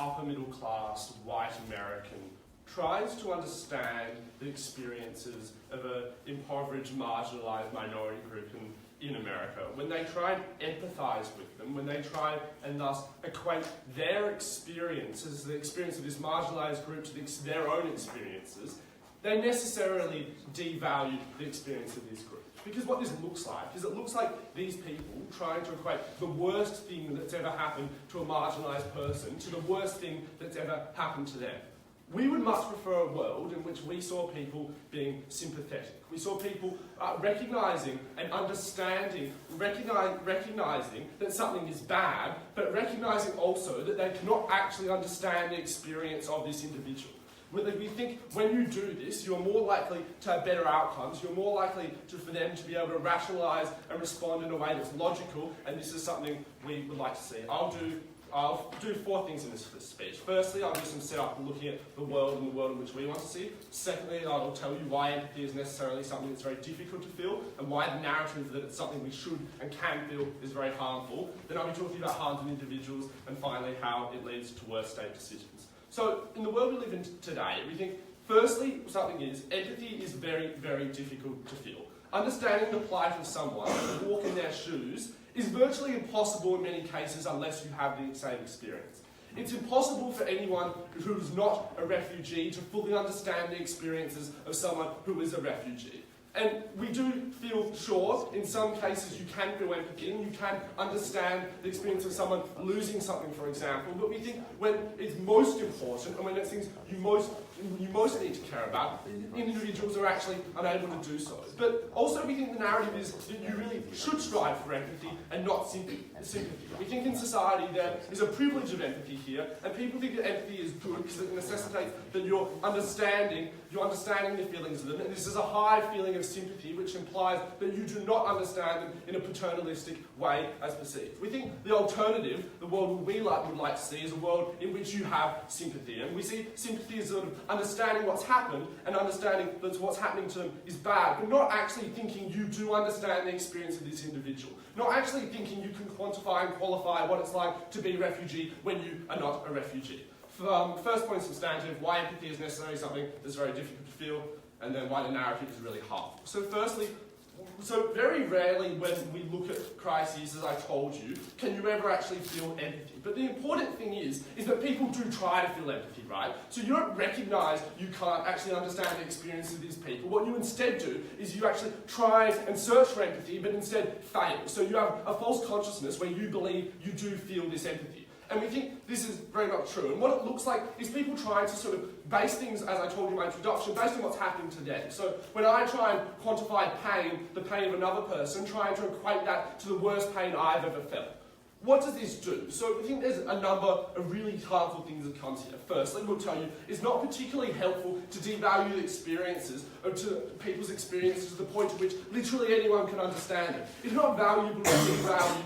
upper middle class, white American tries to understand the experiences of an impoverished, marginalised minority group in America, when they try and empathise with them, when they try and thus equate their experiences, the experience of this marginalised group to their own experiences, they necessarily devalue the experience of this group. Because what this looks like is it looks like these people trying to equate the worst thing that's ever happened to a marginalised person to the worst thing that's ever happened to them. We would much prefer a world in which we saw people being sympathetic. We saw people recognising and understanding, recognising that something is bad, but recognising also that they cannot actually understand the experience of this individual. We think when you do this, you're more likely to have better outcomes, you're more likely for them to be able to rationalise and respond in a way that's logical, and this is something we would like to see. I'll do 4 things in this speech. Firstly, I'll do some setup looking at the world and the world in which we want to see. Secondly, I'll tell you why empathy is necessarily something that's very difficult to feel, and why the narrative that it's something we should and can feel is very harmful. Then I'll be talking about harms in individuals, and finally how it leads to worse state decisions. So, in the world we live in today, we think, firstly, something is, empathy is very, very difficult to feel. Understanding the plight of someone and walk in their shoes is virtually impossible in many cases unless you have the same experience. It's impossible for anyone who is not a refugee to fully understand the experiences of someone who is a refugee. And we do feel sure, in some cases you can feel empathy and you can understand the experience of someone losing something, for example, but we think when it's most important and when it's things you most need to care about, individuals are actually unable to do so. But also we think the narrative is that you really should strive for empathy and not sympathy. We think in society there is a privilege of empathy here, and people think that empathy is good because it necessitates that you're understanding the feelings of them, and this is a high feeling of sympathy, which implies that you do not understand them in a paternalistic way as perceived. We think the alternative, the world we would like to see, is a world in which you have sympathy, and we see sympathy as sort of understanding what's happened and understanding that what's happening to them is bad, but not actually thinking you do understand the experience of this individual, not actually thinking you can quantify and qualify what it's like to be a refugee when you are not a refugee. First point, substantive, why empathy is necessarily something that's very difficult to feel, and then why the narrative is really harmful. So firstly, very rarely when we look at crises, as I told you, can you ever actually feel empathy. But the important thing is that people do try to feel empathy, right? So you don't recognise you can't actually understand the experience of these people. What you instead do is you actually try and search for empathy, but instead fail. So you have a false consciousness where you believe you do feel this empathy. And we think this is very much true. And what it looks like is people trying to sort of base things, as I told you in my introduction, based on what's happening to them. So when I try and quantify pain, the pain of another person, trying to equate that to the worst pain I've ever felt. What does this do? So we think there's a number of really harmful things that comes here. Firstly, we'll tell you, it's not particularly helpful to devalue the experiences, or to people's experiences to the point at which literally anyone can understand it. It's not valuable to devalue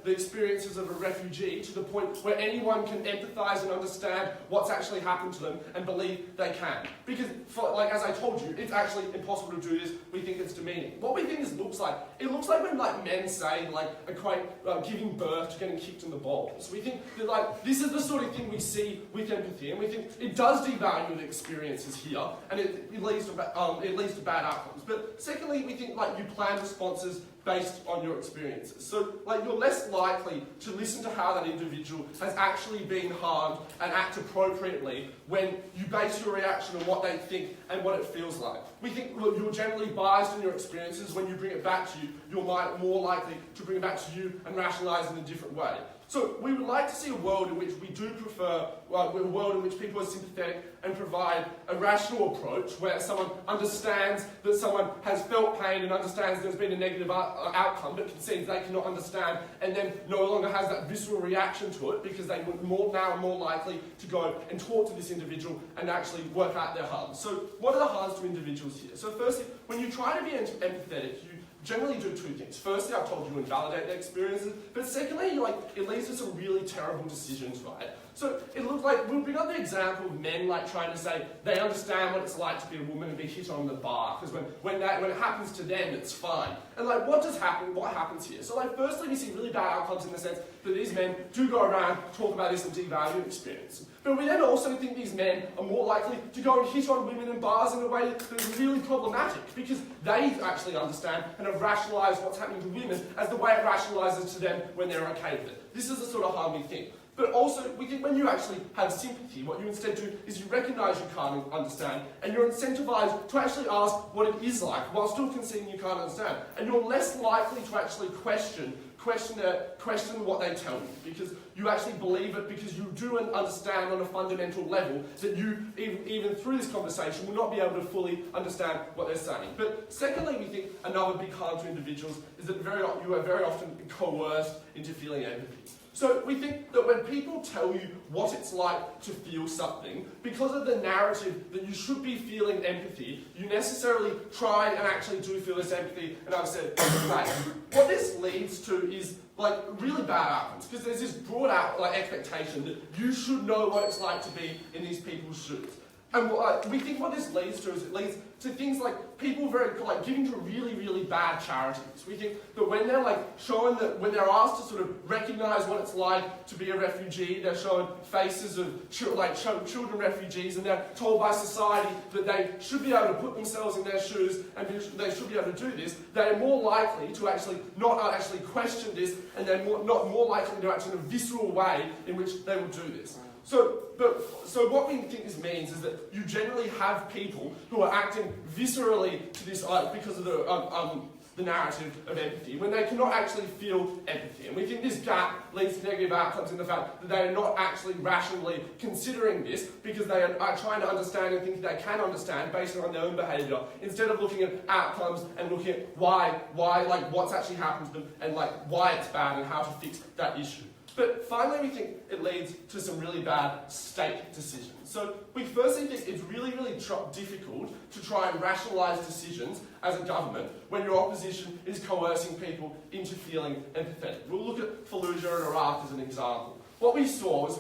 the experiences of a refugee to the point where anyone can empathise and understand what's actually happened to them and believe they can. Because, as I told you, it's actually impossible to do this. We think it's demeaning. What we think this looks like, it looks like when men say, equate giving birth to getting kicked in the balls. We think that this is the sort of thing we see with empathy, and we think it does devalue the experiences here, and it leads to bad outcomes. But secondly, we think you plan responses based on your experiences. So, you're less likely to listen to how that individual has actually been harmed and act appropriately when you base your reaction on what they think and what it feels like. We think you're generally biased in your experiences. When you bring it back to you, you're more likely to bring it back to you and rationalise in a different way. So we would like to see a world in which we do prefer, a world in which people are sympathetic and provide a rational approach where someone understands that someone has felt pain and understands there's been a negative outcome but concedes they cannot understand and then no longer has that visceral reaction to it because they would now more likely to go and talk to this individual and actually work out their harms. So what are the harms to individuals here? So firstly, when you try to be empathetic, you generally do two things. Firstly, I've told you invalidate their experiences, but secondly, it leads to some really terrible decisions, right? So it looked like, we got the example of men like trying to say they understand what it's like to be a woman and be hit on the bar, because when it happens to them, it's fine. And like, what happens here? So like, firstly, we see really bad outcomes in the sense that these men do go around, talk about this and devalue experience. But we then also think these men are more likely to go and hit on women in bars in a way that's really problematic, because they actually understand and have rationalised what's happening to women as the way it rationalises to them when they're okay with it. This is the sort of harm we think. But also, we think when you actually have sympathy, what you instead do is you recognise you can't understand, and you're incentivised to actually ask what it is like, while still conceding you can't understand. And you're less likely to actually question what they tell you, because you actually believe it, because you do understand on a fundamental level that you, even through this conversation, will not be able to fully understand what they're saying. But secondly, we think another big harm to individuals is that you are very often coerced into feeling empathy. So we think that when people tell you what it's like to feel something, because of the narrative that you should be feeling empathy, you necessarily try and actually do feel this empathy, and I've said, right, what this leads to is like really bad outcomes, because there's this broad out expectation that you should know what it's like to be in these people's shoes. And we think what this leads to is it leads to things like people giving to really, really bad charities. We think that when they're showing that when they're asked to sort of recognise what it's like to be a refugee, they're showing faces of children refugees, and they're told by society that they should be able to put themselves in their shoes and they should be able to do this. They're more likely to actually not actually question this, and they're not more likely to actually in a visceral way in which they will do this. So what we think this means is that you generally have people who are acting viscerally to this because of the narrative of empathy, when they cannot actually feel empathy. And we think this gap leads to negative outcomes in the fact that they are not actually rationally considering this, because they are trying to understand and think they can understand based on their own behaviour, instead of looking at outcomes and looking at why what's actually happened to them, and why it's bad and how to fix that issue. But finally, we think it leads to some really bad state decisions. So we firstly think it's really, really difficult to try and rationalise decisions as a government when your opposition is coercing people into feeling empathetic. We'll look at Fallujah and Iraq as an example. What we saw was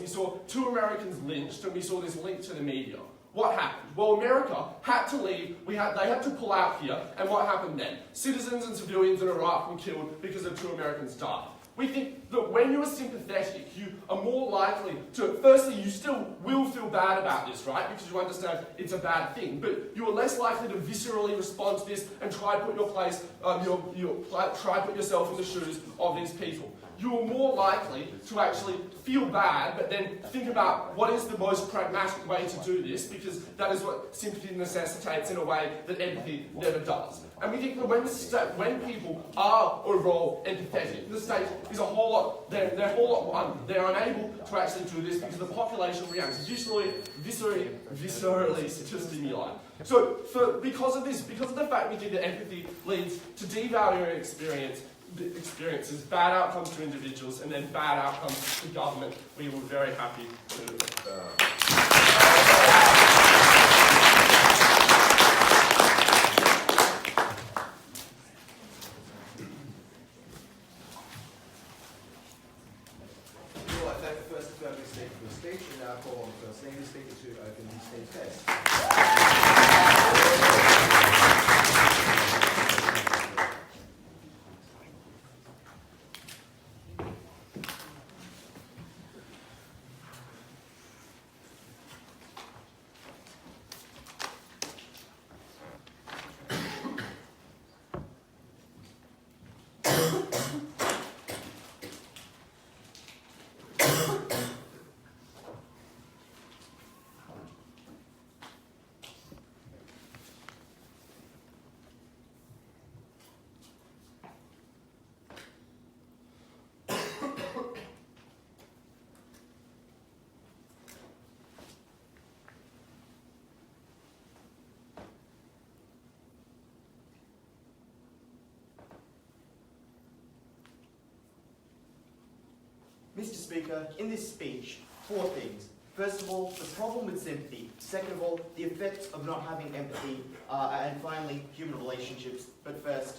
2 Americans lynched, and we saw this link to the media. What happened? Well, America had to leave, they had to pull out here, and what happened then? Citizens and civilians in Iraq were killed because of 2 Americans died. We think that when you are sympathetic, you are more likely to, firstly, you still will feel bad about this, right? Because you understand it's a bad thing, but you are less likely to viscerally respond to this and try to put try put yourself in the shoes of these people. You are more likely to actually feel bad, but then think about what is the most pragmatic way to do this, because that is what sympathy necessitates in a way that empathy never does. And we think that when people are overall empathetic, the state is they're unable to actually do this because the population reacts viscerally to stimuli. So because of the fact we think that empathy leads to devaluing experiences, bad outcomes to individuals, and then bad outcomes to government, we were very happy to Mr. Speaker, in this speech, 4 things. First of all, the problem with sympathy. Second of all, the effects of not having empathy. And finally, human relationships. But first,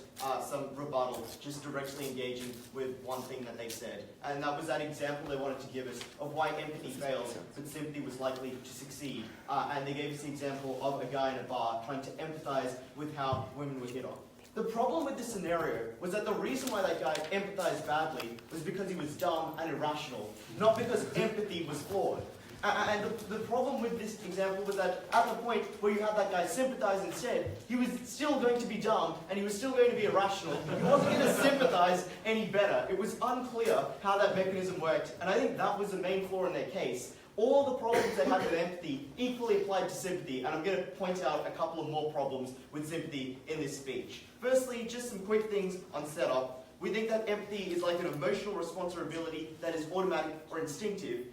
some rebuttal, just directly engaging with one thing that they said. And that was that example they wanted to give us of why empathy fails, but sympathy was likely to succeed. And they gave us the example of a guy in a bar trying to empathize with how women were hit on. The problem with this scenario was that the reason why that guy empathized badly was because he was dumb and irrational, not because empathy was flawed. And the problem with this example was that at the point where you had that guy sympathize instead, he was still going to be dumb and he was still going to be irrational. He wasn't going to sympathize any better. It was unclear how that mechanism worked, and I think that was the main flaw in their case. All the problems they had with empathy equally applied to sympathy, and I'm going to point out a couple of more problems with sympathy in this speech. Firstly, just some quick things on setup. We think that empathy is like an emotional responsibility that is automatic or instinctive.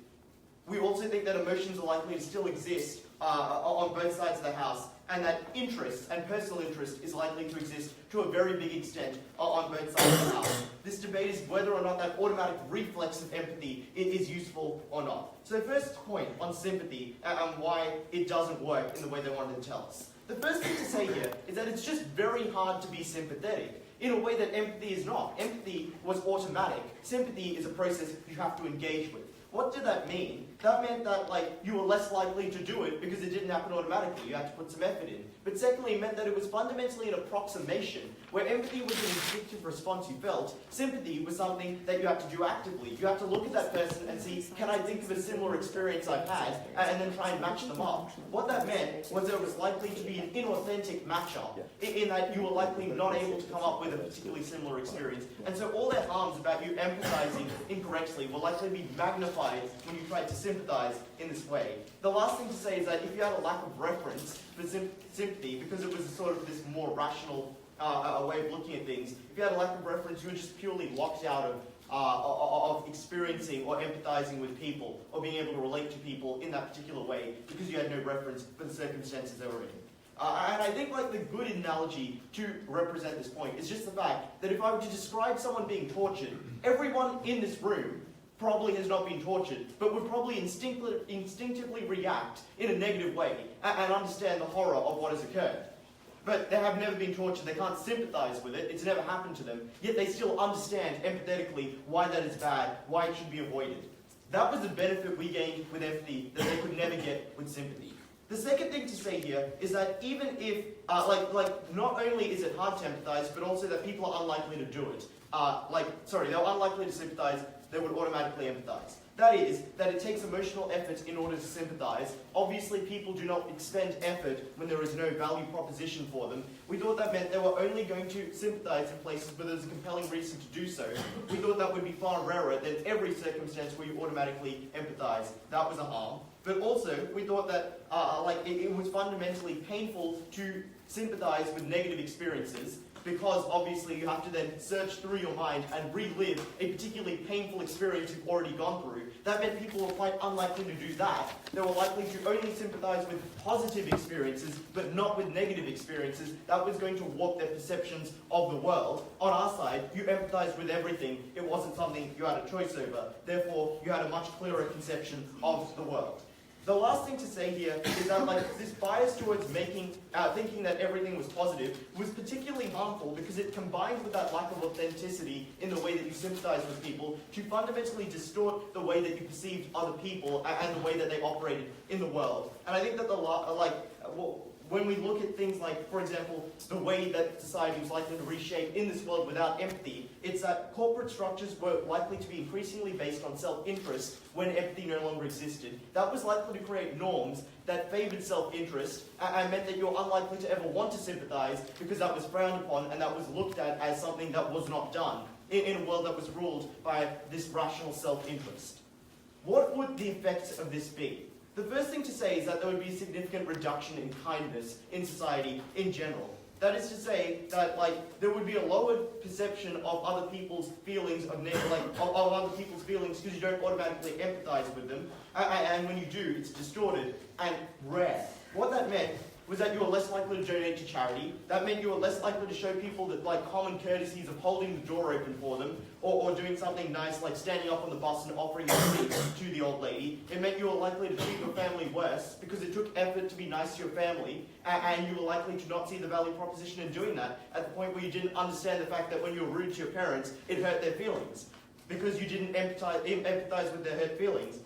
We also think that emotions are likely to still exist on both sides of the house, and that interest and personal interest is likely to exist to a very big extent on both sides of the house. This debate is whether or not that automatic reflex of empathy is useful or not. So first point on sympathy and why it doesn't work in the way they wanted to tell us. The first thing to say here is that it's just very hard to be sympathetic in a way that empathy is not. Empathy was automatic. Sympathy is a process you have to engage with. What did that mean? That meant that you were less likely to do it because it didn't happen automatically. You had to put some effort in. But secondly, it meant that it was fundamentally an approximation, where empathy was an instinctive response you felt. Sympathy was something that you had to do actively. You had to look at that person and see, can I think of a similar experience I've had, and then try and match them up. What that meant was there was likely to be an inauthentic matchup, in that you were likely not able to come up with a particularly similar experience. And so all their harms about you empathizing incorrectly will likely be magnified when you tried to sympathize in this way. The last thing to say is that if you had a lack of reference for sympathy, because it was sort of this more rational way of looking at things, if you had a lack of reference, you were just purely locked out of experiencing or empathizing with people, or being able to relate to people in that particular way, because you had no reference for the circumstances they were in. And I think the good analogy to represent this point is just the fact that if I were to describe someone being tortured, everyone in this room probably has not been tortured, but would probably instinctively react in a negative way and understand the horror of what has occurred. But they have never been tortured, they can't sympathize with it, it's never happened to them, yet they still understand empathetically why that is bad, why it should be avoided. That was the benefit we gained with empathy that they could never get with sympathy. The second thing to say here is that even if, not only is it hard to empathize, but also that people are unlikely to do it. They're unlikely to sympathize, they would automatically empathize. That is, that it takes emotional effort in order to sympathize. Obviously, people do not expend effort when there is no value proposition for them. We thought that meant they were only going to sympathize in places where there's a compelling reason to do so. We thought that would be far rarer than every circumstance where you automatically empathize. That was a harm. But also, we thought that it was fundamentally painful to sympathize with negative experiences, because obviously you have to then search through your mind and relive a particularly painful experience you've already gone through. That meant people were quite unlikely to do that. They were likely to only sympathize with positive experiences, but not with negative experiences. That was going to warp their perceptions of the world. On our side, you empathized with everything. It wasn't something you had a choice over. Therefore, you had a much clearer conception of the world. The last thing to say here is that this bias towards thinking that everything was positive was particularly harmful because it combined with that lack of authenticity in the way that you sympathize with people to fundamentally distort the way that you perceived other people and the way that they operated in the world. And I think that when we look at things like, for example, the way that society was likely to reshape in this world without empathy, it's that corporate structures were likely to be increasingly based on self-interest when empathy no longer existed. That was likely to create norms that favoured self-interest and meant that you're unlikely to ever want to sympathise because that was frowned upon and that was looked at as something that was not done in a world that was ruled by this rational self-interest. What would the effects of this be? The first thing to say is that there would be a significant reduction in kindness in society in general. That is to say that there would be a lowered perception of other people's feelings of other people's feelings because you don't automatically empathize with them, and when you do, it's distorted and rare. What that meant was that you were less likely to donate to charity. That meant you were less likely to show people that like common courtesies of holding the door open for them, or doing something nice like standing up on the bus and offering a seat to the old lady. It meant you were likely to treat your family worse because it took effort to be nice to your family, and you were likely to not see the value proposition in doing that, at the point where you didn't understand the fact that when you were rude to your parents, it hurt their feelings, because you didn't empathize with their hurt feelings.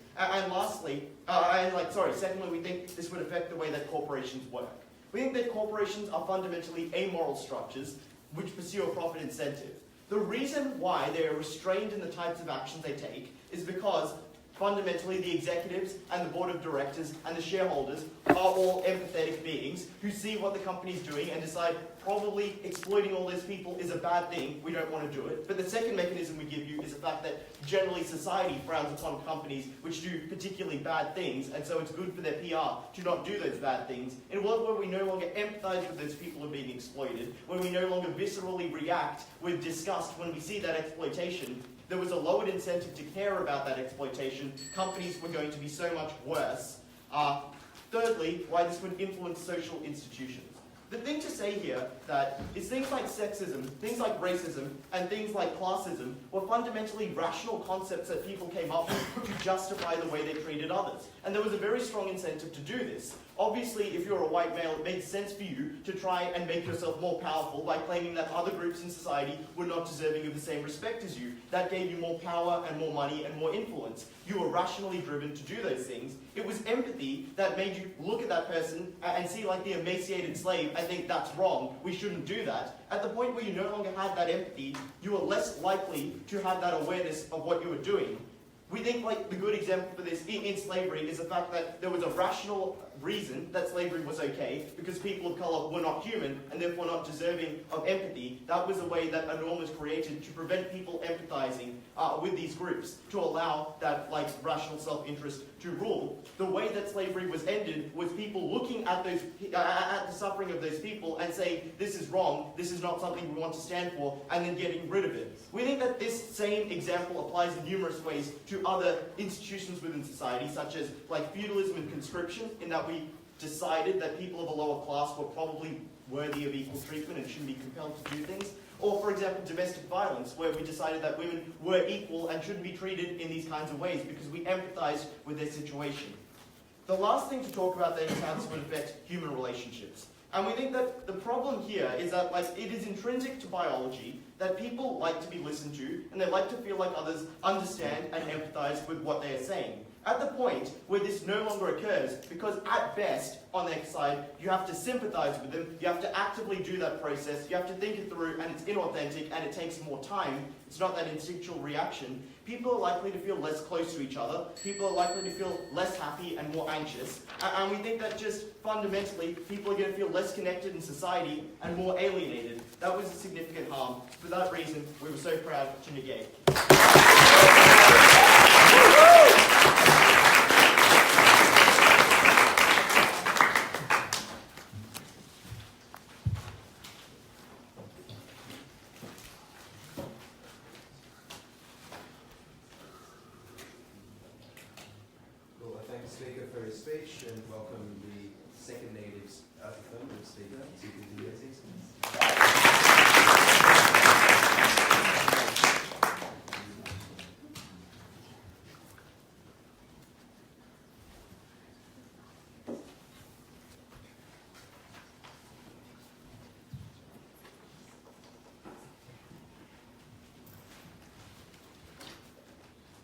Secondly, we think this would affect the way that corporations work. We think that corporations are fundamentally amoral structures which pursue a profit incentive. The reason why they are restrained in the types of actions they take is because fundamentally the executives and the board of directors and the shareholders are all empathetic beings who see what the company is doing and decide probably exploiting all those people is a bad thing, we don't want to do it. But the second mechanism we give you is the fact that generally society frowns upon companies which do particularly bad things, and so it's good for their PR to not do those bad things. In a world where we no longer empathize with those people who are being exploited, where we no longer viscerally react with disgust when we see that exploitation, there was a lowered incentive to care about that exploitation. Companies were going to be so much worse. Thirdly, why this would influence social institutions. The thing to say here that is things like sexism, things like racism, and things like classism were fundamentally rational concepts that people came up with to justify the way they treated others. And there was a very strong incentive to do this. Obviously, if you're a white male, it made sense for you to try and make yourself more powerful by claiming that other groups in society were not deserving of the same respect as you. That gave you more power and more money and more influence. You were rationally driven to do those things. It was empathy that made you look at that person and see like the emaciated slave and think that's wrong, we shouldn't do that. At the point where you no longer had that empathy, you were less likely to have that awareness of what you were doing. We think like the good example for this in slavery is the fact that there was a rational reason that slavery was okay, because people of colour were not human and therefore not deserving of empathy. That was a way that a norm was created to prevent people empathising with these groups, to allow that like rational self-interest to rule. The way that slavery was ended was people looking at those at the suffering of those people and saying, this is wrong, this is not something we want to stand for, and then getting rid of it. We think that this same example applies in numerous ways to other institutions within society, such as like feudalism and conscription, in that we decided that people of a lower class were probably worthy of equal treatment and shouldn't be compelled to do things. Or, for example, domestic violence, where we decided that women were equal and shouldn't be treated in these kinds of ways because we empathized with their situation. The last thing to talk about then is how this would affect human relationships. And we think that the problem here is that like it is intrinsic to biology that people like to be listened to and they like to feel like others understand and empathize with what they are saying. At the point where this no longer occurs, because at best, on their side, you have to sympathize with them, you have to actively do that process, you have to think it through, and it's inauthentic, and it takes more time, it's not that instinctual reaction, people are likely to feel less close to each other, people are likely to feel less happy and more anxious, and we think that just fundamentally, people are going to feel less connected in society and more alienated. That was a significant harm. For that reason, we were so proud to negate. Speaker for his speech, and welcome the second native affirmative speaker to continue his excellence.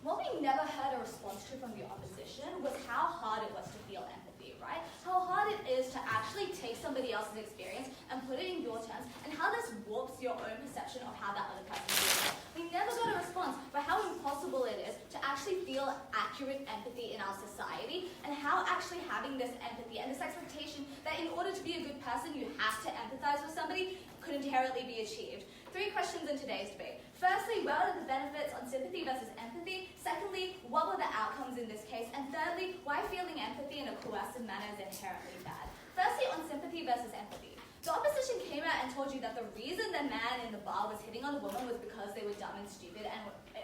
What we never heard a response to from the opposition was how hard it was to feel empathy, right? How hard it is to actually take somebody else's experience and put it in your terms, and how this warps your own perception of how that other person feels. We never got a response for how impossible it is to actually feel accurate empathy in our society, and how actually having this empathy and this expectation that in order to be a good person you have to empathize with somebody could inherently be achieved. 3 questions in today's debate. Firstly, what are the benefits on sympathy versus empathy? Secondly, what were the outcomes in this case? And thirdly, why feeling empathy in a coercive manner is inherently bad? Firstly, on sympathy versus empathy. The opposition came out and told you that the reason the man in the bar was hitting on the woman was because they were dumb and stupid and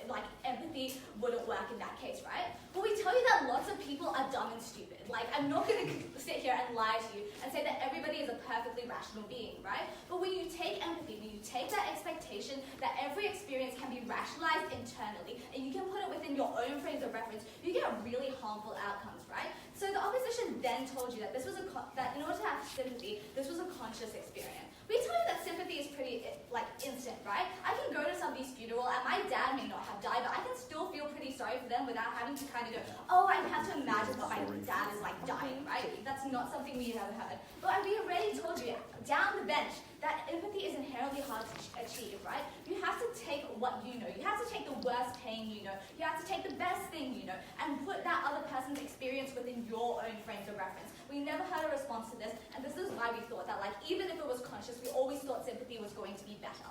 like empathy wouldn't work in that case, right? Well, we tell you that lots of people are dumb and stupid. Like, I'm not going to sit here and lie to you and say that everybody is a perfectly rational being, right? But when you take empathy, when you take that expectation that every experience can be rationalized internally, and you can put it within your own frames of reference, you get really harmful outcomes, right? So the opposition then told you that this was that in order to have sympathy, this was a conscious experience. We tell you that sympathy is pretty, like, instant, right? I can go to somebody's funeral, and my dad may not have died, but I can still feel pretty sorry for them without having to kind of go, oh, I have to imagine what my dad is, like, dying, right? That's not something we have heard. But we already told you, down the bench, that empathy is inherently hard to achieve, right? You have to take what you know. You have to take the worst pain you know. You have to take the best thing you know, and put that other person's experience within your own frames of reference. We never heard a response to this, and this is why we thought that, like, even if it was conscious, we always thought sympathy was going to be better.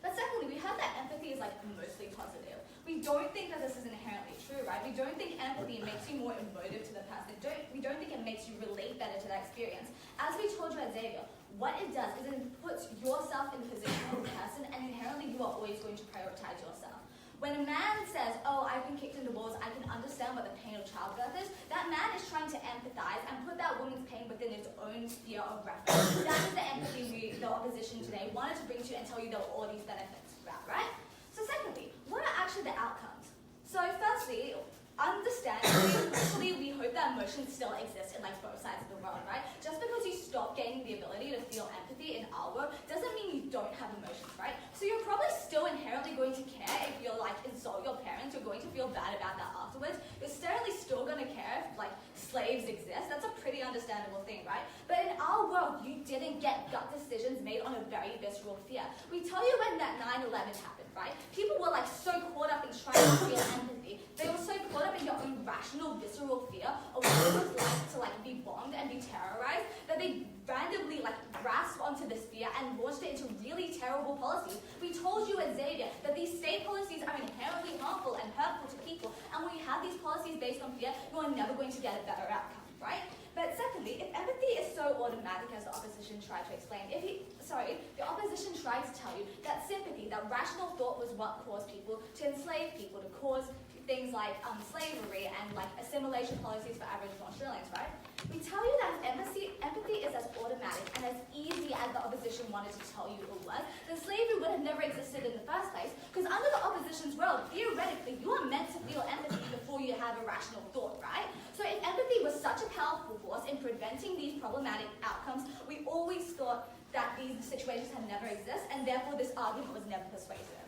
But secondly, we heard that empathy is, like, mostly positive. We don't think that this is inherently true, right? We don't think empathy makes you more emotive to the person. We don't think it makes you relate better to that experience. As we told you at Xavier, what it does is it puts yourself in the position of the person, and inherently you are always going to prioritize yourself. When a man says, oh, I've been kicked in the balls, I can understand what the pain of childbirth is, that man is trying to empathize and put that woman's pain within its own sphere of reference. That is the empathy the opposition today wanted to bring to you and tell you there were all these benefits about, right? So secondly, what are actually the outcomes? So firstly, understandably, we hope that emotions still exist in, like, both sides of the world, right? Just because you stop gaining the ability to feel empathy in our world doesn't mean you don't have emotions, right? So you're probably still inherently going to care if you're, like, insult your parents. You're going to feel bad about that afterwards. You're certainly still going to care if, like, slaves exist. That's a pretty understandable thing, right? But in our world, you didn't get gut decisions made on a very visceral fear. We tell you when that 9/11 happened, right? People were, like, so caught up in trying to feel empathy. They were so caught up in your own rational, visceral fear of what it was like to, like, be bombed and be terrorized that they randomly, like, grasped onto this fear and launched it into really terrible policies. We told you at Xavier that these state policies are inherently harmful and hurtful to people, and when you have these policies based on fear, you are never going to get a better outcome, right? But secondly, if empathy is so automatic as the opposition tried to explain, the opposition tried to tell you that sympathy, that rational thought was what caused people to enslave people, to cause things like slavery and, like, assimilation policies for Aboriginal Australians, right? We tell you that empathy is as automatic and as easy as the opposition wanted to tell you it was, then slavery would have never existed in the first place, because under the opposition's world, theoretically, you are meant to feel empathy before you have a rational thought, right? So if empathy was such a powerful force in preventing these problematic outcomes, we always thought that these situations had never existed, and therefore this argument was never persuasive.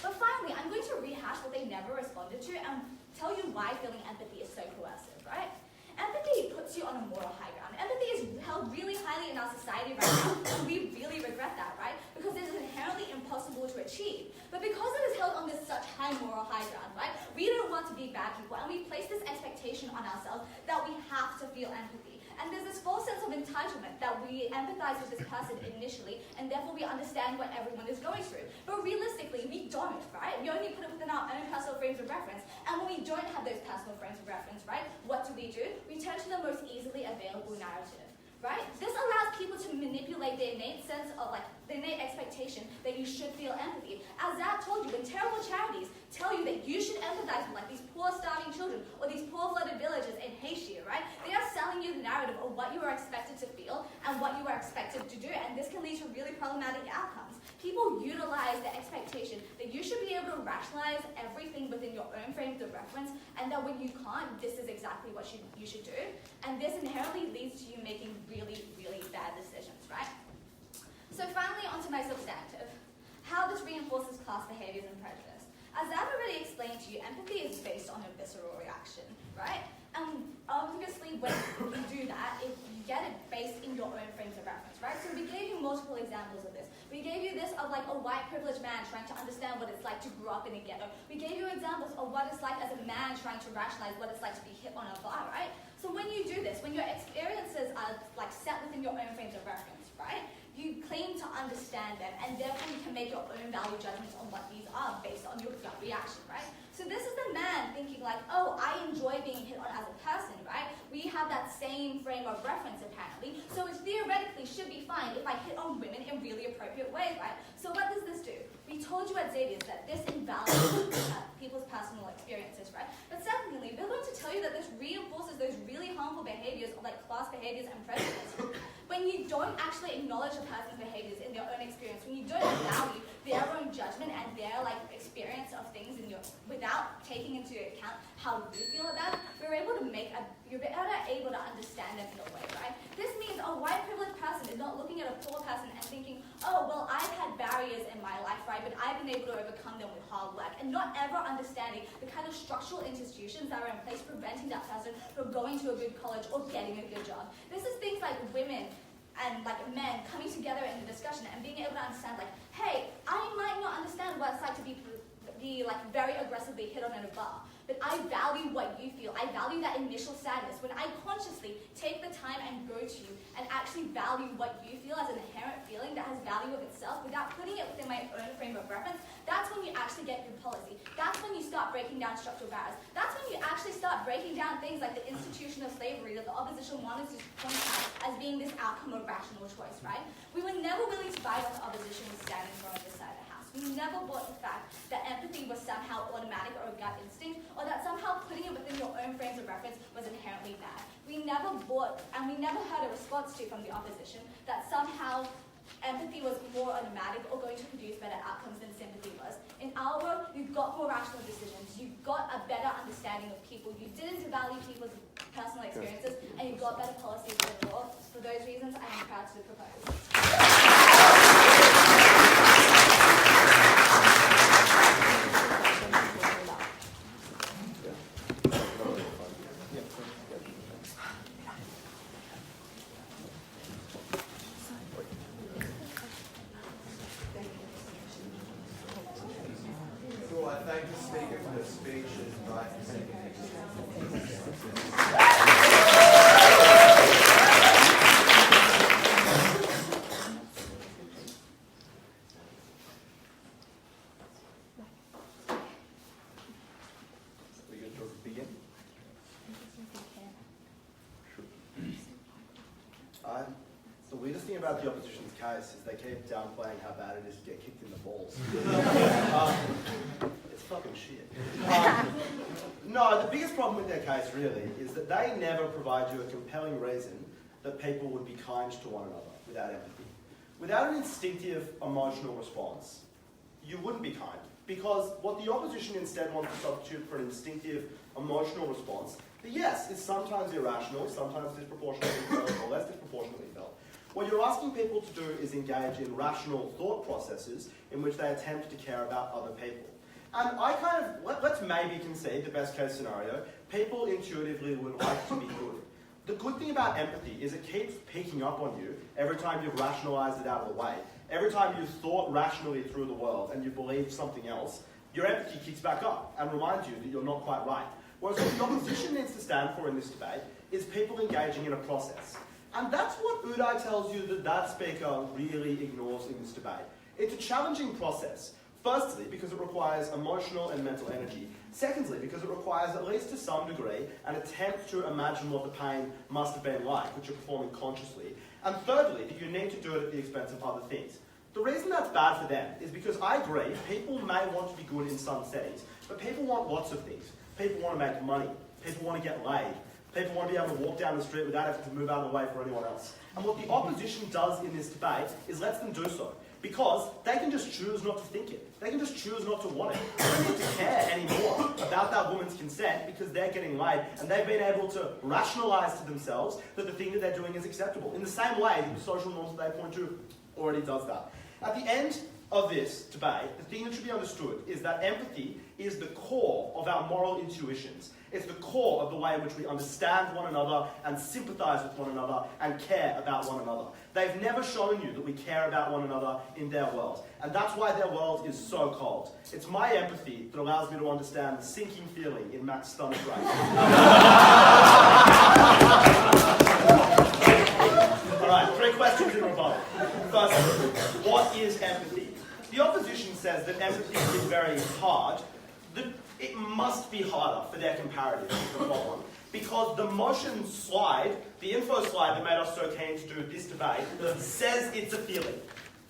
But finally, I'm going to rehash what they never responded to and tell you why feeling empathy is so coercive, right? Empathy puts you on a moral high ground. Empathy is held really highly in our society right now, and we really regret that, right? Because it is inherently impossible to achieve. But because it is held on this such high moral high ground, right, we don't want to be bad people, and we place this expectation on ourselves that we have to feel empathy. And there's this false sense of entitlement that we empathize with this person initially, and therefore we understand what everyone is going through. But realistically, we don't, right? We only put it within our own personal frames of reference. And when we don't have those personal frames of reference, right, what do? We turn to the most easily available narrative, right? This allows people to manipulate their innate sense of, like, the innate expectation that you should feel empathy. As Zach told you, when terrible charities tell you that you should empathize with, like, these poor starving children or these poor flooded villages in Haitian, right? They are selling you the narrative of what you are expected to feel and what you are expected to do, and this can lead to really problematic outcomes. People utilize the expectation that you should be able to rationalize everything within your own frames of reference, and that when you can't, this is exactly what you should do. And this inherently leads to you making really, really bad decisions, right? So finally, onto my substantive. How this reinforces class behaviors and prejudice. As I've already explained to you, empathy is based on a visceral reaction, right? And obviously, when you do that, you get it based in your own frames of reference, right? So we gave you multiple examples of this. We gave you this of, like, a white privileged man trying to understand what it's like to grow up in a ghetto. We gave you examples of what it's like as a man trying to rationalize what it's like to be hit on a bar, right? So when you do this, when your experiences are, like, set within your own frames of reference, right, you claim to understand them, and therefore you can make your own value judgments on what these are based on your gut reaction, right? So this is the man thinking like, oh, I enjoy being hit on as a person, right? We have that same frame of reference apparently, so it theoretically should be fine if I hit on women in really appropriate ways, right? So what does this do? We told you at Xavier that this invalidates people's personal experiences, right? But secondly, we're going to tell you that this reinforces those really harmful behaviors of like class behaviors and prejudice. When you don't actually acknowledge a person's behaviors in their own experience, when you don't value their own judgment and their like experience of things in your without taking into account how you feel about it, you're better able to understand them in a way, right? This means a white privileged person is not looking at a poor person and thinking, oh, well, I've had barriers in my life, right, but I've been able to overcome them with hard work, and not ever understanding the kind of structural institutions that are in place preventing that person from going to a good college or getting a good job. This is things like women and like men coming together in a discussion and being able to understand like, hey, I might not understand what it's like to be like very aggressively hit on in a bar, but I value what you feel. I value that initial sadness. When I consciously take the time and go to you and actually value what you feel as an inherent feeling that has value of itself without putting it within my own frame of reference, that's when you actually get good policy. That's when you start breaking down structural barriers. That's when you actually start breaking down things like the institution of slavery that the opposition wanted to point out as being this outcome of rational choice, right? We were never willing to buy what the opposition was standing for on this side of the house. We never bought the fact that empathy was somehow automatic or a gut instinct, or that somehow putting it within your own frames of reference was inherently bad. We never bought, and we never heard a response to from the opposition that somehow empathy was more automatic or going to produce better outcomes than sympathy was. In our world, you got more rational decisions, you got a better understanding of people, you didn't devalue people's personal experiences, and you got better policies for the law. For those reasons, I am proud to propose. Thank the speaker for her speech and invite the second We good to begin? The weirdest thing about the opposition's case is they keep downplaying how bad it is to get kicked in the balls. It's fucking shit. No, the biggest problem with their case really is that they never provide you a compelling reason that people would be kind to one another without empathy. Without an instinctive emotional response, you wouldn't be kind, because what the opposition instead wants to substitute for an instinctive emotional response, that yes, is sometimes irrational, sometimes disproportionately felt, or less disproportionately felt. What you're asking people to do is engage in rational thought processes in which they attempt to care about other people. And let's maybe concede the best case scenario, people intuitively would like to be good. The good thing about empathy is it keeps picking up on you every time you've rationalized it out of the way. Every time you've thought rationally through the world and you believe something else, your empathy kicks back up and reminds you that you're not quite right. Whereas what the opposition needs to stand for in this debate is people engaging in a process. And that's what Udai tells you that speaker really ignores in this debate. It's a challenging process. Firstly, because it requires emotional and mental energy. Secondly, because it requires, at least to some degree, an attempt to imagine what the pain must have been like, which you're performing consciously. And thirdly, that you need to do it at the expense of other things. The reason that's bad for them is because I agree, people may want to be good in some settings, but people want lots of things. People want to make money. People want to get laid. People want to be able to walk down the street without having to move out of the way for anyone else. And what the opposition does in this debate is lets them do so. Because they can just choose not to think it. They can just choose not to want it. They don't need to care anymore about that woman's consent because they're getting laid and they've been able to rationalise to themselves that the thing that they're doing is acceptable. In the same way that the social norms that they point to already does that. At the end of this debate, the thing that should be understood is that empathy is the core of our moral intuitions. It's the core of the way in which we understand one another and sympathise with one another and care about one another. They've never shown you that we care about one another in their world. And that's why their world is so cold. It's my empathy that allows me to understand the sinking feeling in Matt's stomach right now. All right, 3 questions in rebuttal. Firstly, what is empathy? The opposition says that empathy is very hard. That it must be harder for their comparative, is the problem. Because the motion slide, the info slide that made us so keen to do this debate, says it's a feeling.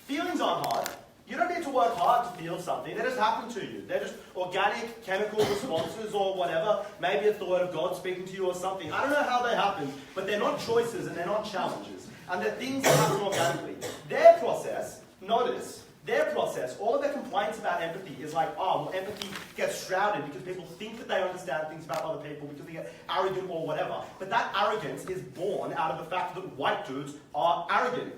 Feelings aren't hard. You don't need to work hard to feel something. They just happen to you. They're just organic, chemical responses or whatever. Maybe it's the word of God speaking to you or something. I don't know how they happen, but they're not choices and they're not challenges. And they're things that happen organically. Their process, notice, their process, all of their complaints about empathy is like, oh, well, empathy gets shrouded because people think that they understand things about other people because they get arrogant or whatever. But that arrogance is born out of the fact that white dudes are arrogant.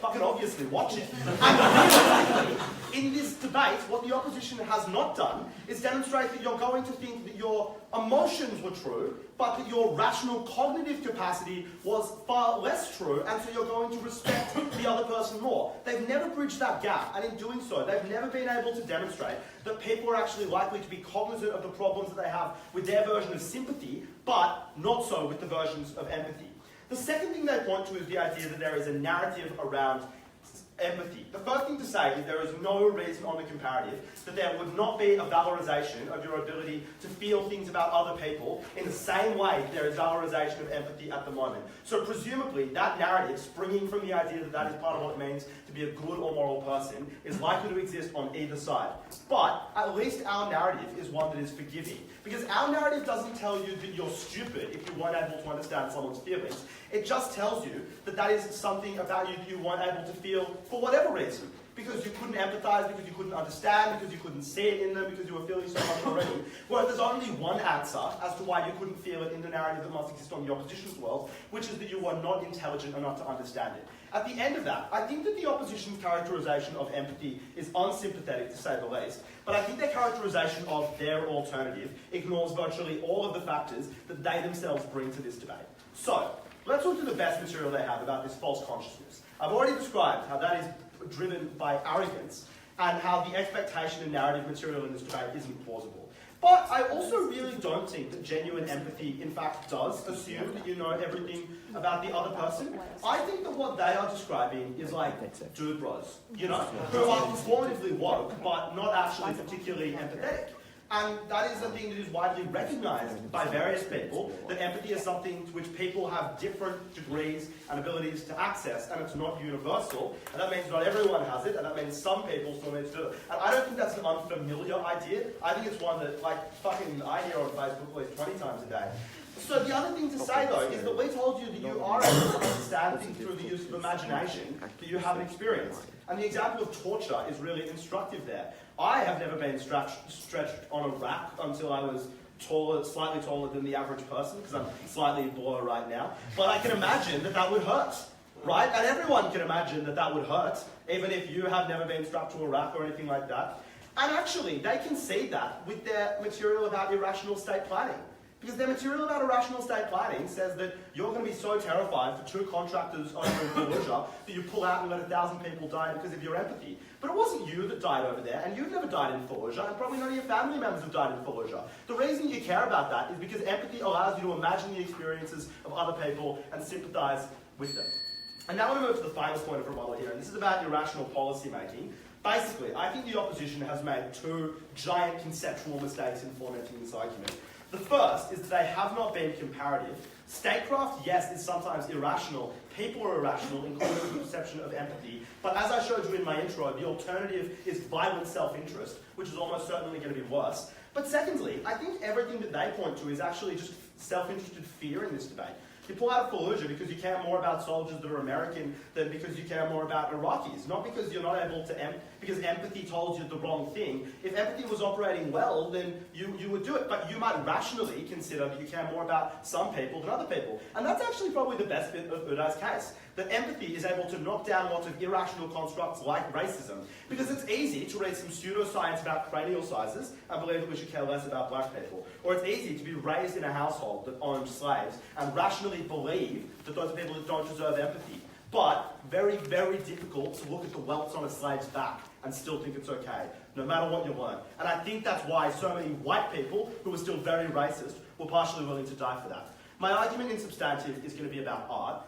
Fucking obviously, watch it. And in this debate, what the opposition has not done is demonstrate that you're going to think that your emotions were true, but that your rational cognitive capacity was far less true, and so you're going to respect the other person more. They've never bridged that gap, and in doing so, they've never been able to demonstrate that people are actually likely to be cognizant of the problems that they have with their version of sympathy, but not so with the versions of empathy. The second thing they point to is the idea that there is a narrative around empathy. The first thing to say is there is no reason on the comparative that there would not be a valorization of your ability to feel things about other people in the same way that there is valorization of empathy at the moment. So presumably that narrative, springing from the idea that that is part of what it means to be a good or moral person, is likely to exist on either side. But at least our narrative is one that is forgiving. Because our narrative doesn't tell you that you're stupid if you weren't able to understand someone's feelings. It just tells you that that is something about you that you weren't able to feel for whatever reason. Because you couldn't empathise, because you couldn't understand, because you couldn't see it in them, because you were feeling so much already. Whereas there's only one answer as to why you couldn't feel it in the narrative that must exist on the opposition's world, which is that you were not intelligent enough to understand it. At the end of that, I think that the opposition's characterisation of empathy is unsympathetic, to say the least, but I think their characterisation of their alternative ignores virtually all of the factors that they themselves bring to this debate. So, let's look at the best material they have about this false consciousness. I've already described how that is driven by arrogance and how the expectation and narrative material in this debate isn't plausible. But I also really don't think that genuine empathy, in fact, does assume that you know everything about the other person. I think that what they are describing is like dude bros, you know, who are performatively woke, but not actually particularly empathetic. And that is a thing that is widely recognised by various people, that empathy is something to which people have different degrees and abilities to access, and it's not universal, and that means not everyone has it, and that means some people still need to do it. And I don't think that's an unfamiliar idea. I think it's one that, like, fucking I hear on Facebook at least 20 times a day. So the other thing to say, though, is that we told you that you are able to understand things through the use of imagination that you haven't experienced. And the example of torture is really instructive there. I have never been stretched on a rack until I was taller, slightly taller than the average person, because I'm slightly taller right now. But I can imagine that that would hurt, right? And everyone can imagine that that would hurt, even if you have never been strapped to a rack or anything like that. And actually, they concede that with their material about irrational state planning. Because their material about irrational state planning says that you're going to be so terrified for two contractors over in Fallujah that you pull out and let 1,000 people die because of your empathy. But it wasn't you that died over there, and you've never died in Fallujah, and probably none of your family members have died in Fallujah. The reason you care about that is because empathy allows you to imagine the experiences of other people and sympathise with them. And now I want to move to the final point of rebuttal here, and this is about irrational policy making. Basically, I think the opposition has made two giant conceptual mistakes in fomenting this argument. The first is that they have not been comparative. Statecraft, yes, is sometimes irrational. People are irrational, including the perception of empathy. But as I showed you in my intro, the alternative is violent self-interest, which is almost certainly going to be worse. But secondly, I think everything that they point to is actually just self-interested fear in this debate. You pull out of Fallujah because you care more about soldiers that are American than because you care more about Iraqis. Not because you're not able to, because empathy told you the wrong thing. If empathy was operating well, then you would do it. But you might rationally consider that you care more about some people than other people. And that's actually probably the best bit of Udai's case. That empathy is able to knock down lots of irrational constructs like racism. Because it's easy to read some pseudoscience about cranial sizes and believe that we should care less about black people. Or it's easy to be raised in a household that owned slaves and rationally believe that those are people that don't deserve empathy. But very, very difficult to look at the welts on a slave's back and still think it's okay, no matter what you learn. And I think that's why so many white people who are still very racist were partially willing to die for that. My argument in substantive is going to be about art,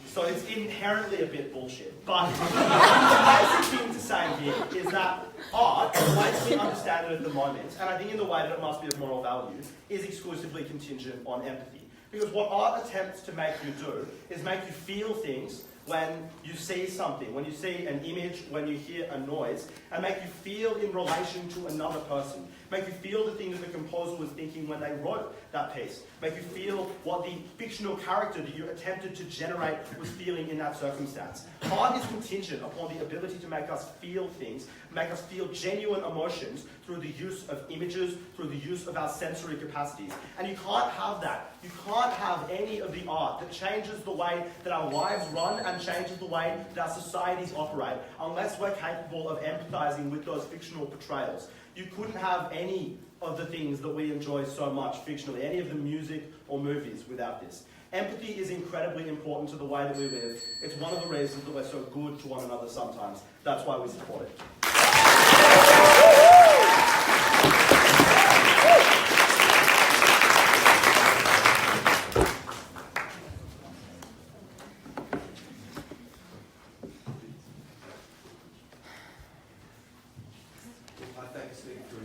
so it's inherently a bit bullshit. But the basic thing to say here is that art, the way that we understand it at the moment, and I think in the way that it must be of moral value, is exclusively contingent on empathy. Because what art attempts to make you do is make you feel things when you see something, when you see an image, when you hear a noise, and make you feel in relation to another person. Make you feel the things the composer was thinking when they wrote that piece. Make you feel what the fictional character that you attempted to generate was feeling in that circumstance. Art is contingent upon the ability to make us feel things, make us feel genuine emotions through the use of images, through the use of our sensory capacities. And you can't have that. You can't have any of the art that changes the way that our lives run and changes the way that our societies operate unless we're capable of empathizing with those fictional portrayals. You couldn't have any of the things that we enjoy so much fictionally, any of the music or movies without this. Empathy is incredibly important to the way that we live. It's one of the reasons that we're so good to one another sometimes. That's why we support it.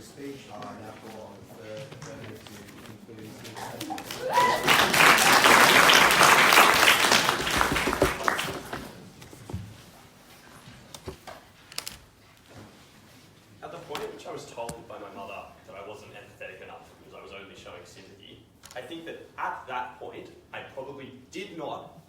Speech. I now call on the affirmative to conclude his statement. At the point at which I was told by my mother that I wasn't empathetic enough because I was only showing sympathy, I think that at that point I probably did not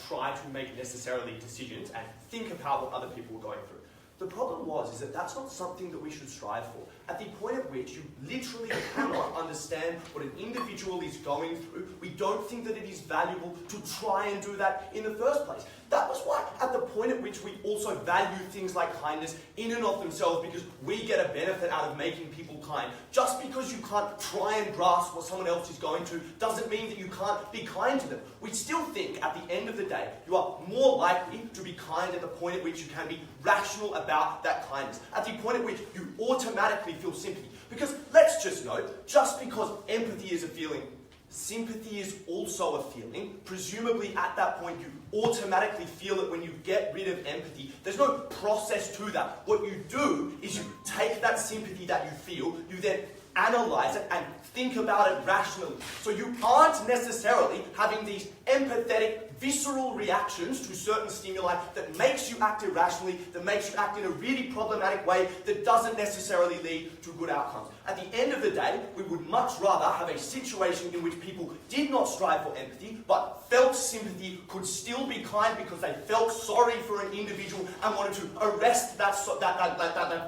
try to make necessarily decisions and think about what other people were going through. The problem is that that's not something that we should strive for. At the point at which you literally cannot understand what an individual is going through, we don't think that it is valuable to try and do that in the first place. That was why at the point at which we also value things like kindness in and of themselves, because we get a benefit out of making people kind. Just because you can't try and grasp what someone else is going through doesn't mean that you can't be kind to them. We still think at the end of the day you are more likely to be kind at the point at which you can be rational about that kindness. At the point at which you automatically feel sympathy. Because let's just note, just because empathy is a feeling, sympathy is also a feeling. Presumably at that point you automatically feel it when you get rid of empathy. There's no process to that. What you do is you take that sympathy that you feel, you then analyze it and think about it rationally. So you aren't necessarily having these empathetic, visceral reactions to certain stimuli that makes you act irrationally, that makes you act in a really problematic way that doesn't necessarily lead to good outcomes. At the end of the day, we would much rather have a situation in which people did not strive for empathy, but felt sympathy, could still be kind because they felt sorry for an individual and wanted to arrest that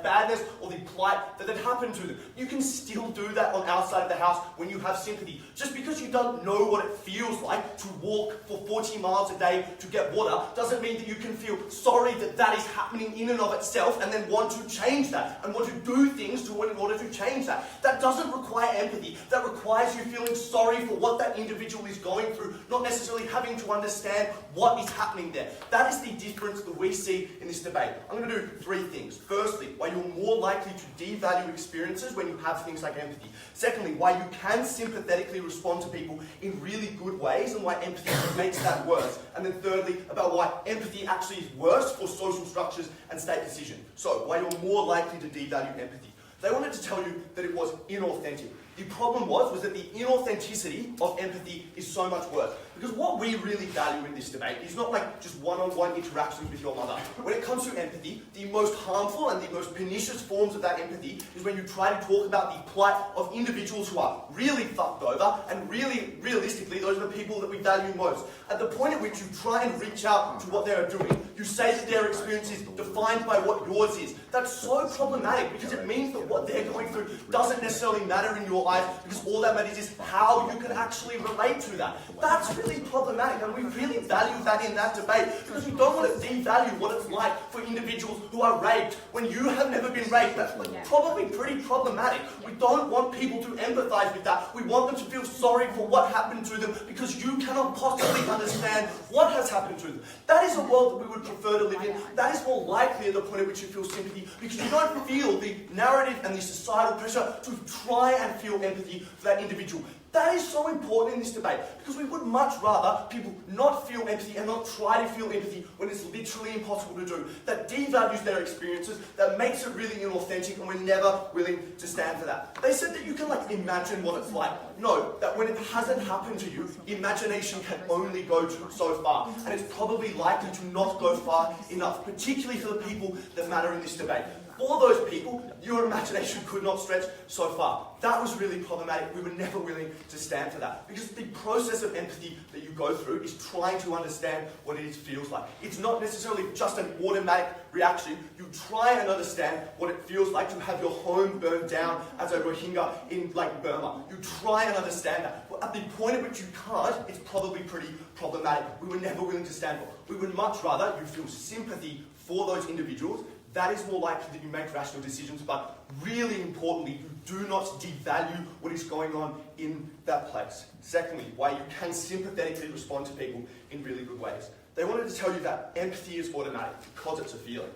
badness or the plight that had happened to them. You can still do that on our side of the house when you have sympathy. Just because you don't know what it feels like to walk for 40 miles a day to get water doesn't mean that you can feel sorry that that is happening in and of itself and then want to change that and want to do things in order to change that. That doesn't require empathy. That requires you feeling sorry for what that individual is going through, not necessarily having to understand what is happening there. That is the difference that we see in this debate. I'm going to do three things. Firstly, why you're more likely to devalue experiences when you have things like empathy. Secondly, why you can sympathetically respond to people in really good ways and why empathy makes that worse. And then thirdly, about why empathy actually is worse for social structures and state decision. So, why you're more likely to devalue empathy. They wanted to tell you that it was inauthentic. The problem was that the inauthenticity of empathy is so much worse. Because what we really value in this debate is not just one-on-one interactions with your mother. When it comes to empathy, the most harmful and the most pernicious forms of that empathy is when you try to talk about the plight of individuals who are really fucked over, and really, realistically, those are the people that we value most. At the point at which you try and reach out to what they are doing, you say that their experience is defined by what yours is. That's so problematic because it means that what they're going through doesn't necessarily matter in your eyes, because all that matters is how you can actually relate to that. That's really problematic, and we really value that in that debate, because we don't want to devalue what it's like for individuals who are raped when you have never been raped. That's probably pretty problematic. We don't want people to empathise with that. We want them to feel sorry for what happened to them because you cannot possibly understand what has happened to them. That is a world that we would prefer to live in. That is more likely at the point at which you feel sympathy, because you don't feel the narrative and the societal pressure to try and feel empathy for that individual. That is so important in this debate because we would much rather people not feel empathy and not try to feel empathy when it's literally impossible to do. That devalues their experiences, that makes it really inauthentic, and we're never willing to stand for that. They said that you can imagine what it's like. No, that when it hasn't happened to you, imagination can only go so far, and it's probably likely to not go far enough, particularly for the people that matter in this debate. For those people, your imagination could not stretch so far. That was really problematic. We were never willing to stand for that. Because the process of empathy that you go through is trying to understand what it feels like. It's not necessarily just an automatic reaction. You try and understand what it feels like to have your home burned down as a Rohingya in Burma. You try and understand that. But at the point at which you can't, it's probably pretty problematic. We were never willing to stand for. We would much rather you feel sympathy for those individuals. That is more likely that you make rational decisions, but really importantly, you do not devalue what is going on in that place. Secondly, why you can sympathetically respond to people in really good ways. They wanted to tell you that empathy is automatic because it's a feeling.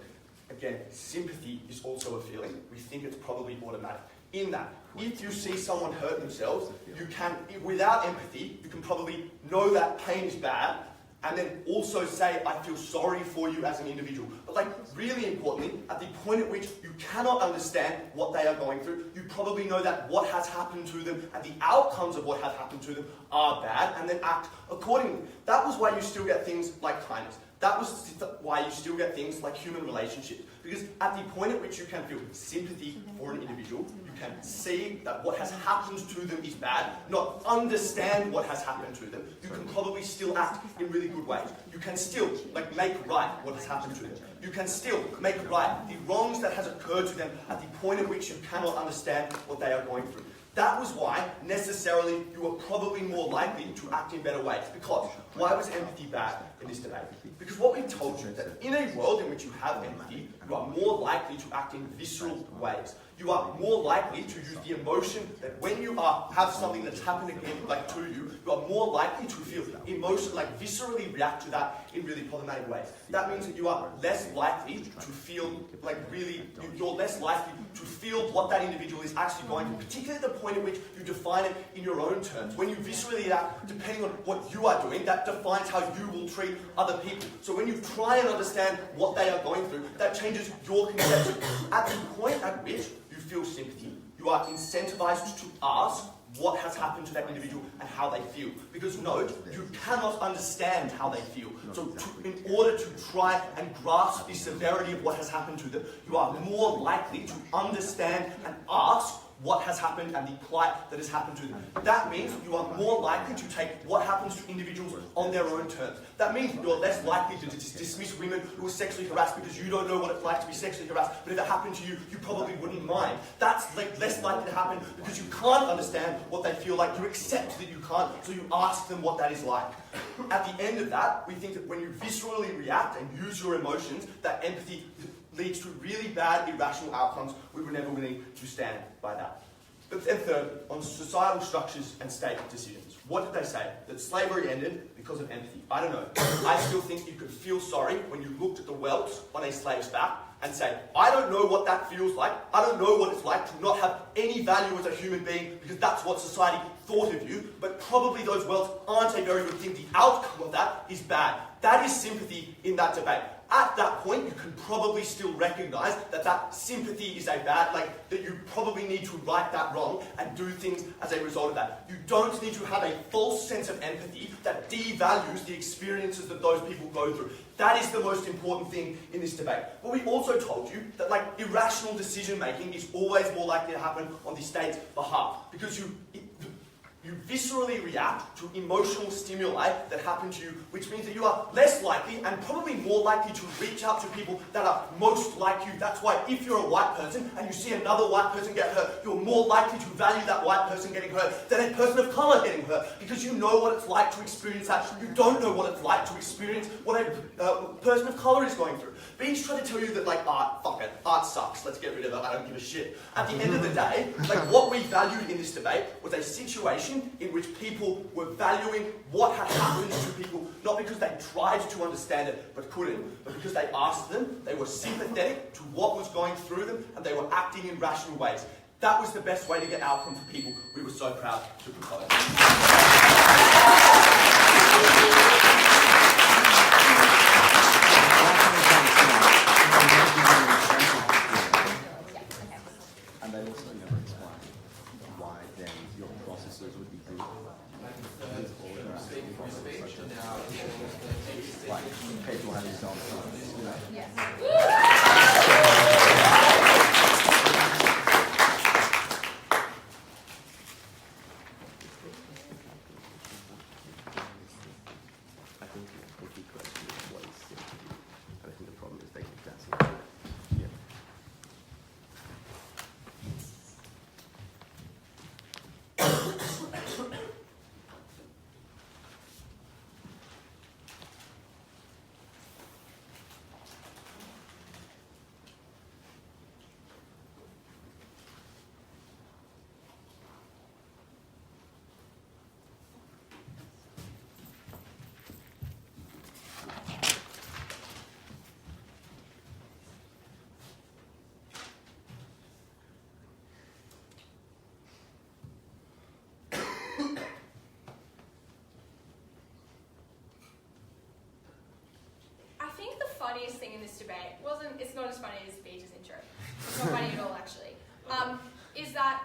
Again, sympathy is also a feeling. We think it's probably automatic. In that, if you see someone hurt themselves, you can, without empathy, you can probably know that pain is bad, and then also say, I feel sorry for you as an individual. But really importantly, at the point at which you cannot understand what they are going through, you probably know that what has happened to them and the outcomes of what has happened to them are bad, and then act accordingly. That was why you still get things like kindness. That was why you still get things like human relationships. Because at the point at which you can feel sympathy for an individual, you can see that what has happened to them is bad, not understand what has happened to them, you can probably still act in really good ways. You can still make right what has happened to them. You can still make right the wrongs that has occurred to them at the point at which you cannot understand what they are going through. That was why, necessarily, you were probably more likely to act in better ways. Because, why was empathy bad in this debate? Because what we told you, that in a world in which you have empathy, you are more likely to act in visceral ways. You are more likely to use the emotion that when you have something that's happened again, to you, you are more likely to feel emotion, viscerally react to that in really problematic ways. That means that you are less likely to feel, you're less likely to feel what that individual is actually going through, particularly at the point at which you define it in your own terms. When you viscerally react, depending on what you are doing, that defines how you will treat other people. So when you try and understand what they are going through, that changes your conception. At the point at which you feel sympathy, you are incentivized to ask what has happened to that individual and how they feel. Because note, you cannot understand how they feel. So in order to try and grasp the severity of what has happened to them, you are more likely to understand and ask what has happened and the plight that has happened to them. That means you are more likely to take what happens to individuals on their own terms. That means you're less likely to dismiss women who are sexually harassed because you don't know what it's like to be sexually harassed, but if it happened to you, you probably wouldn't mind. That's less likely to happen because you can't understand what they feel like. You accept that you can't, so you ask them what that is like. At the end of that, we think that when you viscerally react and use your emotions, that empathy leads to really bad, irrational outcomes. We were never willing to stand by that. But then third, on societal structures and state decisions. What did they say? That slavery ended because of empathy. I don't know. I still think you could feel sorry when you looked at the welts on a slave's back and say, I don't know what that feels like. I don't know what it's like to not have any value as a human being because that's what society thought of you, but probably those welts aren't a very good thing. The outcome of that is bad. That is sympathy in that debate. At that point, you can probably still recognise that that sympathy is a bad, that you probably need to right that wrong and do things as a result of that. You don't need to have a false sense of empathy that devalues the experiences that those people go through. That is the most important thing in this debate. But we also told you that irrational decision making is always more likely to happen on the state's behalf because you viscerally react to emotional stimuli that happen to you, which means that you are less likely and probably more likely to reach out to people that are most like you. That's why if you're a white person and you see another white person get hurt, you're more likely to value that white person getting hurt than a person of colour getting hurt, because you know what it's like to experience that. You don't know what it's like to experience what a person of colour is going through. Beans try to tell you that art sucks, let's get rid of it, I don't give a shit. At the end of the day, what we valued in this debate was a situation in which people were valuing what had happened to people, not because they tried to understand it but couldn't, but because they asked them, they were sympathetic to what was going through them, and they were acting in rational ways. That was the best way to get outcome for people we were so proud to propose. And they also never explain why then your processes would be good. Speech and now Like people having self-confidence, you know. Yes. I think the key question is what is sympathy? And I think the problem is they keep dancing around it. Yeah. I think the funniest thing in this debate it's not as funny as Beach's intro. It's not funny at all, actually. Is that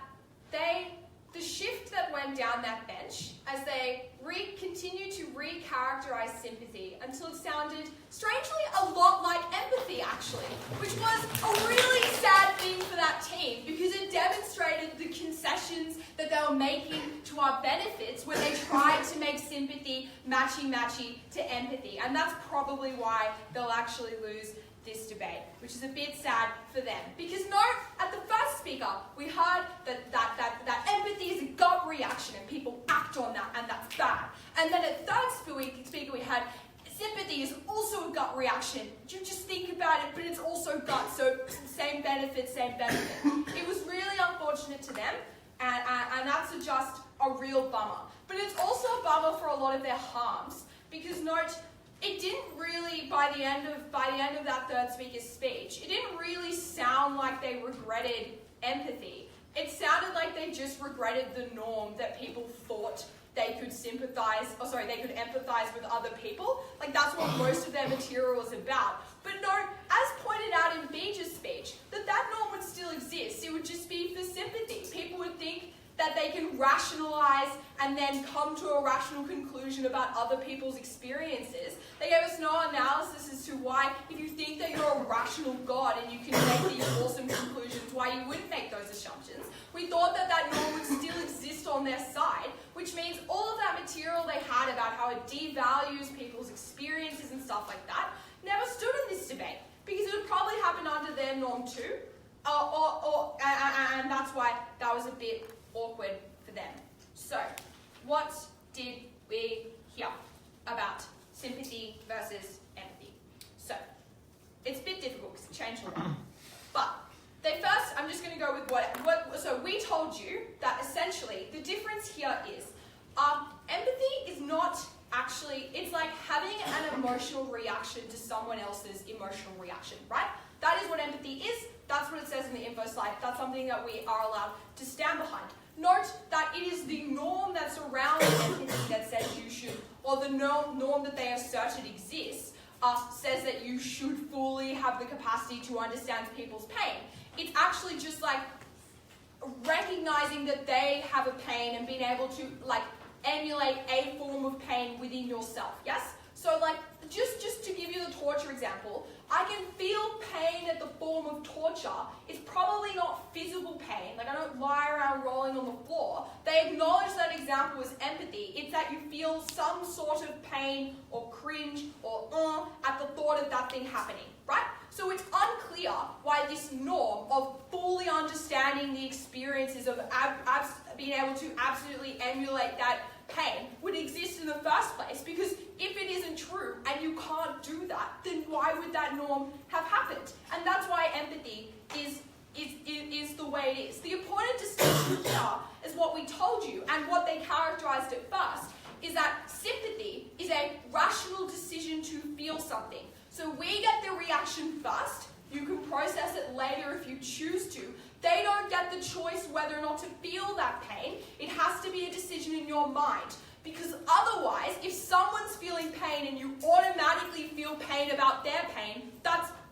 the shift that went down that bench as they continued to recharacterize sympathy until it sounded strangely a lot like empathy, actually, which was a really sad thing for that team because it demonstrated the concessions that they were making to our benefits when they tried to make sympathy matchy-matchy to empathy. And that's probably why they'll actually lose this debate, which is a bit sad for them. Because at the first speaker, we heard that empathy is a gut reaction and people act on that, and that's bad. And then at third speaker, we had sympathy is also a gut reaction. You just think about it, but it's also gut, so same benefit, same benefit. It was really unfortunate to them, and that's just a real bummer. But it's also a bummer for a lot of their harms, because it didn't really, by the end of that third speaker's speech, it didn't really sound like they regretted empathy. It sounded like they just regretted the norm that people thought they could they could empathize with other people. Like, that's what most of their material was about. But as pointed out in Beach's speech, that norm would still exist. It would just be for sympathy. People would think that they can rationalize and then come to a rational conclusion about other people's experiences. They gave us no analysis as to why, if you think that you're a rational God and you can make these awesome conclusions, why you wouldn't make those assumptions. We thought that norm would still exist on their side, which means all of that material they had about how it devalues people's experiences and stuff like that never stood in this debate, because it would probably happen under their norm too, and that's why that was a bit awkward for them. So, what did we hear about sympathy versus empathy? So, it's a bit difficult because it changed a lot. But I'm just going to go with so we told you that essentially the difference here is empathy is not actually, it's like having an emotional reaction to someone else's emotional reaction, right? That is what empathy is. That's what it says in the info slide. That's something that we are allowed to stand behind. Note that it is the norm that's around empathy that says you should, or the norm that they asserted exists, says that you should fully have the capacity to understand people's pain. It's actually just like recognizing that they have a pain and being able to emulate a form of pain within yourself, yes? So just to give you the torture example, I can feel pain at the form of torture. It's probably not physical pain. I don't lie around rolling on the floor. They acknowledge that example as empathy. It's that you feel some sort of pain or cringe or at the thought of that thing happening, right? So it's unclear why this norm of fully understanding the experiences of being able to absolutely emulate that pain would exist in the first place, because if it isn't true and you can't do that, then why would that norm have happened? And that's why empathy is the way it is. The important distinction here is what we told you, and what they characterized at first, is that sympathy is a rational decision to feel something. So we get the reaction first, you can process it later if you choose to. They don't get get the choice whether or not to feel that pain. It has to be a decision in your mind. Because otherwise, if someone's feeling pain and you automatically feel pain about their pain,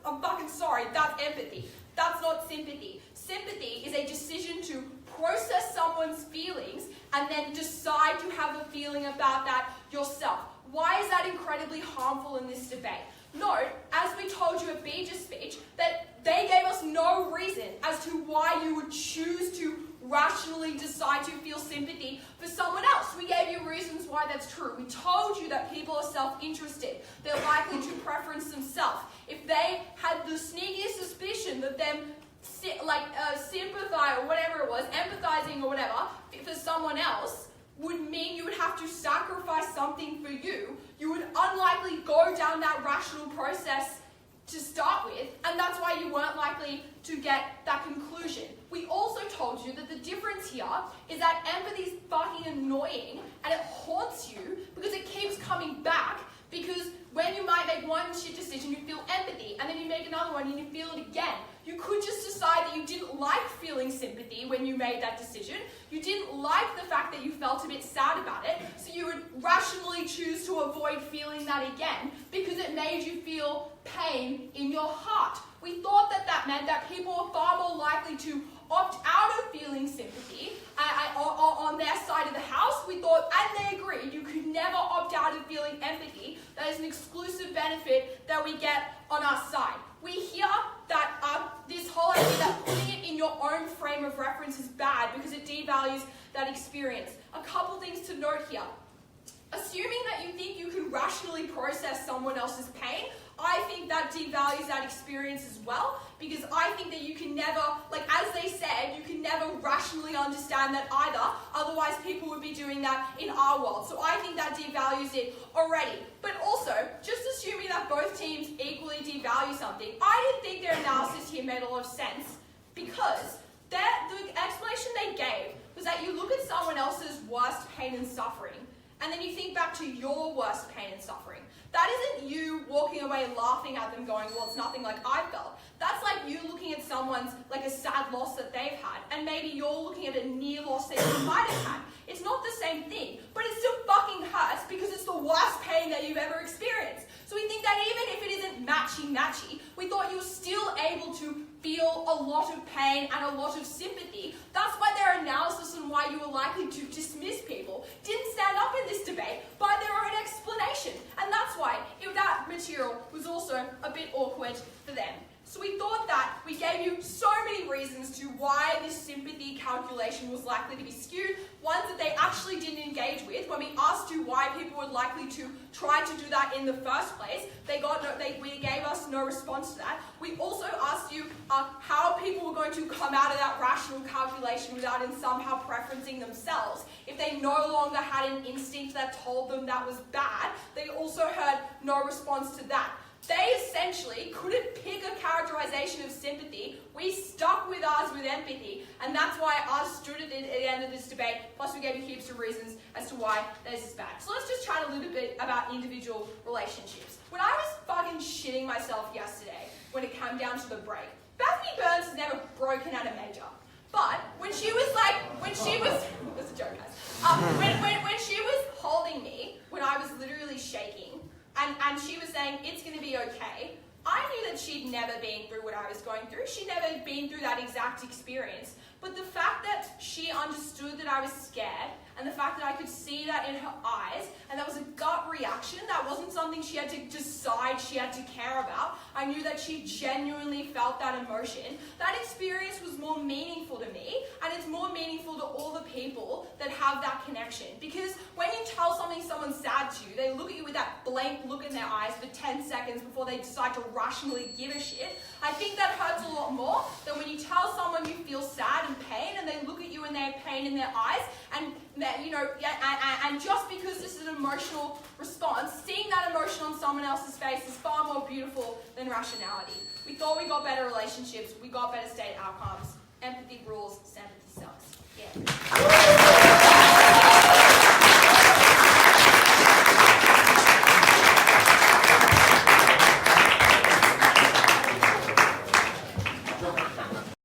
I'm fucking sorry, that's empathy. That's not sympathy. Sympathy is a decision to process someone's feelings and then decide to have a feeling about that yourself. Why is that incredibly harmful in this debate? Note, as we told you at Beege's speech, that they gave us no reason as to why you would choose to rationally decide to feel sympathy for someone else. We gave you reasons why that's true. We told you that people are self-interested. They're likely to preference themselves. If they had the sneakiest suspicion that them sympathize or whatever it was, empathizing or whatever, for someone else, would mean you would have to sacrifice something for you, you would unlikely go down that rational process to start with, and that's why you weren't likely to get that conclusion. We also told you that the difference here is that empathy is fucking annoying and it haunts you because it keeps coming back, because when you might make one shit decision, you feel empathy, and then you make another one and you feel it again. You could just decide that you didn't like feeling sympathy when you made that decision. You didn't like the fact that you felt a bit sad about it, so you would rationally choose to avoid feeling that again because it made you feel pain in your heart. We thought that that meant that people were far more likely to opt out of feeling sympathy on their side of the house. We thought, and they agreed, you could never opt out of feeling empathy. That is an exclusive benefit that we get on our side. We hear that this whole idea that putting it in your own frame of reference is bad because it devalues that experience. A couple things to note here. Assuming that you think you can rationally process someone else's pain, I think that devalues that experience as well, because I think that you can never, as they said, you can never rationally understand that either, otherwise people would be doing that in our world. So I think that devalues it already. But also, just assuming that both teams equally devalue something, I didn't think their analysis here made a lot of sense, because the explanation they gave was that you look at someone else's worst pain and suffering, and then you think back to your worst pain and suffering. That isn't you walking away laughing at them going, well, it's nothing like I felt. That's like you looking at someone's, a sad loss that they've had, and maybe you're looking at a near loss that you might have had. It's not the same thing, but it still fucking hurts because it's the worst pain that you've ever experienced. So we think that even if it isn't matchy-matchy, we thought you were still able to feel a lot of pain and a lot of sympathy. That's why their analysis and why you were likely to dismiss people didn't stand up in this debate by their own explanation. And that's why that material was also a bit awkward for them. So we thought that we gave you so many reasons to why this sympathy calculation was likely to be skewed, ones that they actually didn't engage with. When we asked you why people were likely to try to do that in the first place, we gave us no response to that. We also asked you how people were going to come out of that rational calculation without somehow preferencing themselves. If they no longer had an instinct that told them that was bad, they also heard no response to that. They essentially couldn't pick a characterization of sympathy. We stuck with ours with empathy, and that's why ours stood at the end of this debate, plus we gave you heaps of reasons as to why theirs is bad. So let's just chat a little bit about individual relationships. When I was fucking shitting myself yesterday, when it came down to the break, Bethany Burns has never broken at a major. But when she was that's a joke, guys. When she was holding me, when I was literally shaking, and she was saying, it's going to be okay, I knew that she'd never been through what I was going through. She'd never been through that exact experience. But the fact that she understood that I was scared, and the fact that I could see that in her eyes, and that was a gut reaction, that wasn't something she had to decide she had to care about. I knew that she genuinely felt that emotion. That experience was more meaningful to me, and it's more meaningful to all the people that have that connection. Because when you tell someone's sad to you, they look at you with that blank look in their eyes for 10 seconds before they decide to rationally give a shit. I think that hurts a lot more than when you tell someone you feel sad and pain, and they look at you and they have pain in their eyes, and just because this is an emotional response, seeing that emotion on someone else's face is far more beautiful than rationality. We thought we got better relationships, we got better state outcomes. Empathy rules, sympathy sucks. Yeah.